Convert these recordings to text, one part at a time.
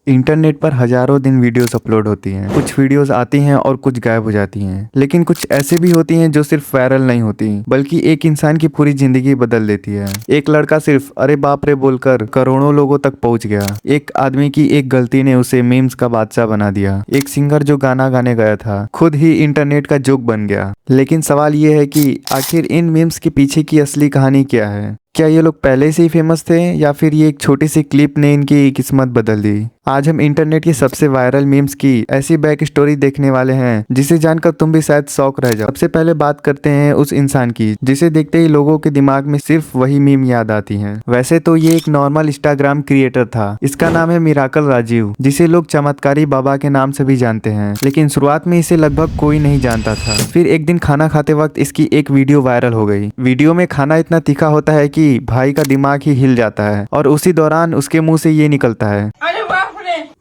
Internet पर हजारों दिन वीडियोस अपलोड होती हैं। कुछ वीडियोस आती हैं और कुछ गायब हो जाती हैं, लेकिन कुछ ऐसे भी होती हैं जो सिर्फ वायरल नहीं होती बल्कि एक इंसान की पूरी जिंदगी बदल देती है। एक लड़का सिर्फ अरे बाप रे बोलकर करोड़ों लोगों तक पहुंच गया। एक आदमी की एक गलती ने उसे मीम्स का बादशाह बना दिया। एक सिंगर जो गाना गाने गया था खुद ही इंटरनेट का जोक बन गया। लेकिन सवाल ये है कि आखिर इन मीम्स के पीछे की असली कहानी क्या है? क्या ये लोग पहले से ही फेमस थे या फिर ये एक छोटी सी क्लिप ने इनकी किस्मत बदल दी? आज हम इंटरनेट की सबसे वायरल मीम्स की ऐसी बैक स्टोरी देखने वाले हैं जिसे जानकर तुम भी शायद शौक रह जाओ। सबसे पहले बात करते हैं उस इंसान की जिसे देखते ही लोगों के दिमाग में सिर्फ वही मीम याद आती हैं। वैसे तो ये एक नॉर्मल इंस्टाग्राम क्रिएटर था। इसका नाम है मिराकल राजीव, जिसे लोग चमत्कारी बाबा के नाम से भी जानते हैं। लेकिन शुरुआत में इसे लगभग कोई नहीं जानता था। फिर एक दिन खाना खाते वक्त इसकी एक वीडियो वायरल हो गई। वीडियो में खाना इतना तीखा होता है कि भाई का दिमाग ही हिल जाता है और उसी दौरान उसके मुंह से ये निकलता है,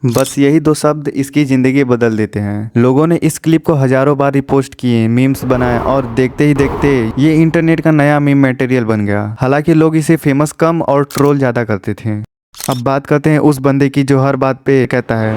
बस यही दो शब्द इसकी जिंदगी बदल देते हैं। लोगों ने इस क्लिप को हजारों बार रिपोस्ट किए, मीम्स बनाए और देखते ही देखते ये इंटरनेट का नया मीम मटेरियल बन गया। हालांकि लोग इसे फेमस कम और ट्रोल ज्यादा करते थे। अब बात करते हैं उस बंदे की जो हर बात पे कहता है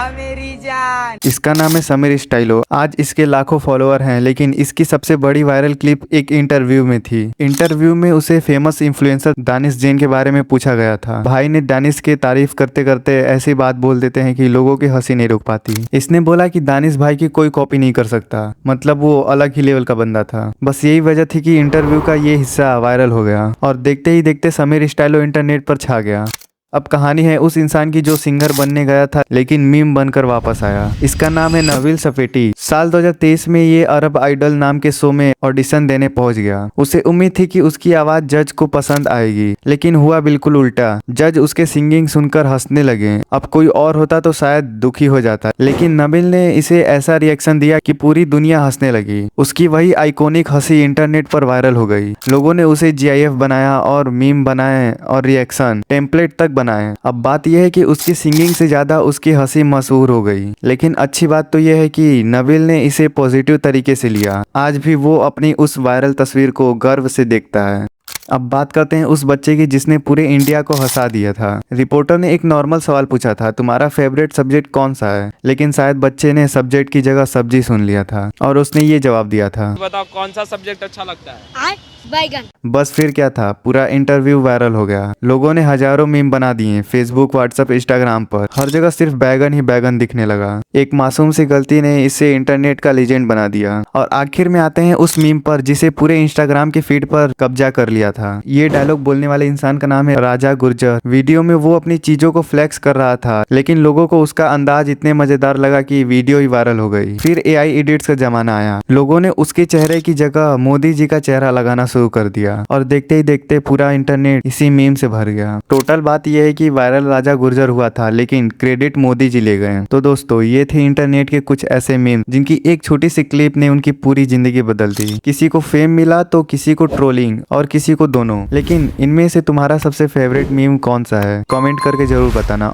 मेरी जान। इसका नाम है समीर स्टाइलो। आज इसके लाखों फॉलोअर हैं, लेकिन इसकी सबसे बड़ी वायरल क्लिप एक इंटरव्यू में थी। इंटरव्यू में उसे फेमस इन्फ्लुएंसर दानिश जैन के बारे में पूछा गया था। भाई ने दानिश के तारीफ करते करते ऐसी बात बोल देते हैं कि लोगों की हंसी नहीं रुक पाती। इसने बोला कि दानिश भाई की कोई कॉपी नहीं कर सकता, मतलब वो अलग ही लेवल का बंदा था। बस यही वजह थी कि इंटरव्यू का ये हिस्सा वायरल हो गया और देखते ही देखते समीर स्टाइलो इंटरनेट पर छा गया। अब कहानी है उस इंसान की जो सिंगर बनने गया था लेकिन मीम बनकर वापस आया। इसका नाम है नवील सफेटी। साल 2023 में ये अरब आइडल नाम के शो में ऑडिशन देने पहुंच गया। उसे उम्मीद थी कि उसकी आवाज जज को पसंद आएगी, लेकिन हुआ बिल्कुल उल्टा। जज उसके सिंगिंग सुनकर हंसने लगे। अब कोई और होता तो शायद दुखी हो जाता, लेकिन नबील ने इसे ऐसा रिएक्शन दिया कि पूरी दुनिया हंसने लगी। उसकी वही आइकॉनिक हंसी इंटरनेट पर वायरल हो गई। लोगों ने उसे जीआईएफ बनाया और मीम बनाए और रिएक्शन टेम्पलेट तक बनाए। अब बात यह है कि उसकी सिंगिंग से ज्यादा उसकी हंसी मशहूर हो गई। लेकिन अच्छी बात तो यह है कि नबील ने इसे पॉजिटिव तरीके से लिया। आज भी वो अपनी उस वायरल तस्वीर को गर्व से देखता है। अब बात करते हैं उस बच्चे की जिसने पूरे इंडिया को हंसा दिया था। रिपोर्टर ने एक नॉर्मल सवाल पूछा था, तुम्हारा फेवरेट सब्जेक्ट कौन सा है? लेकिन शायद बच्चे ने सब्जेक्ट की जगह सब्जी सुन लिया था और उसने ये जवाब दिया था, बताओ कौन सा सब्जेक्ट अच्छा लगता है? बैगन। बस फिर क्या था, पूरा इंटरव्यू वायरल हो गया। लोगों ने हजारों मीम बना दिए फेसबुक, व्हाट्सएप, इंस्टाग्राम पर। हर जगह सिर्फ बैगन ही बैगन दिखने लगा। एक मासूम सी गलती ने इसे इंटरनेट का लेजेंड बना दिया। और आखिर में आते हैं उस मीम पर जिसे पूरे इंस्टाग्राम के फीड पर कब्जा कर लिया था। ये डायलॉग बोलने वाले इंसान का नाम है राजा गुर्जर। वीडियो में वो अपनी चीजों को फ्लेक्स कर रहा था, लेकिन लोगों को उसका अंदाज इतने मजेदार लगा कि वीडियो ही वायरल हो गई। फिर एआई एडिट्स का जमाना आया। लोगों ने उसके चेहरे की जगह मोदी जी का चेहरा लगाना शुरू कर दिया और देखते ही देखते पूरा इंटरनेट इसी मीम से भर गया। टोटल बात यह है कि वायरल राजा गुर्जर हुआ था, लेकिन क्रेडिट मोदी जी ले गए। तो दोस्तों, ये थे इंटरनेट के कुछ ऐसे मीम जिनकी एक छोटी सी क्लिप ने उनकी पूरी जिंदगी बदल दी। किसी को फेम मिला तो किसी को ट्रोलिंग और किसी को दोनों। लेकिन इनमें से तुम्हारा सबसे फेवरेट मीम कौन सा है? कमेंट करके जरूर बताना।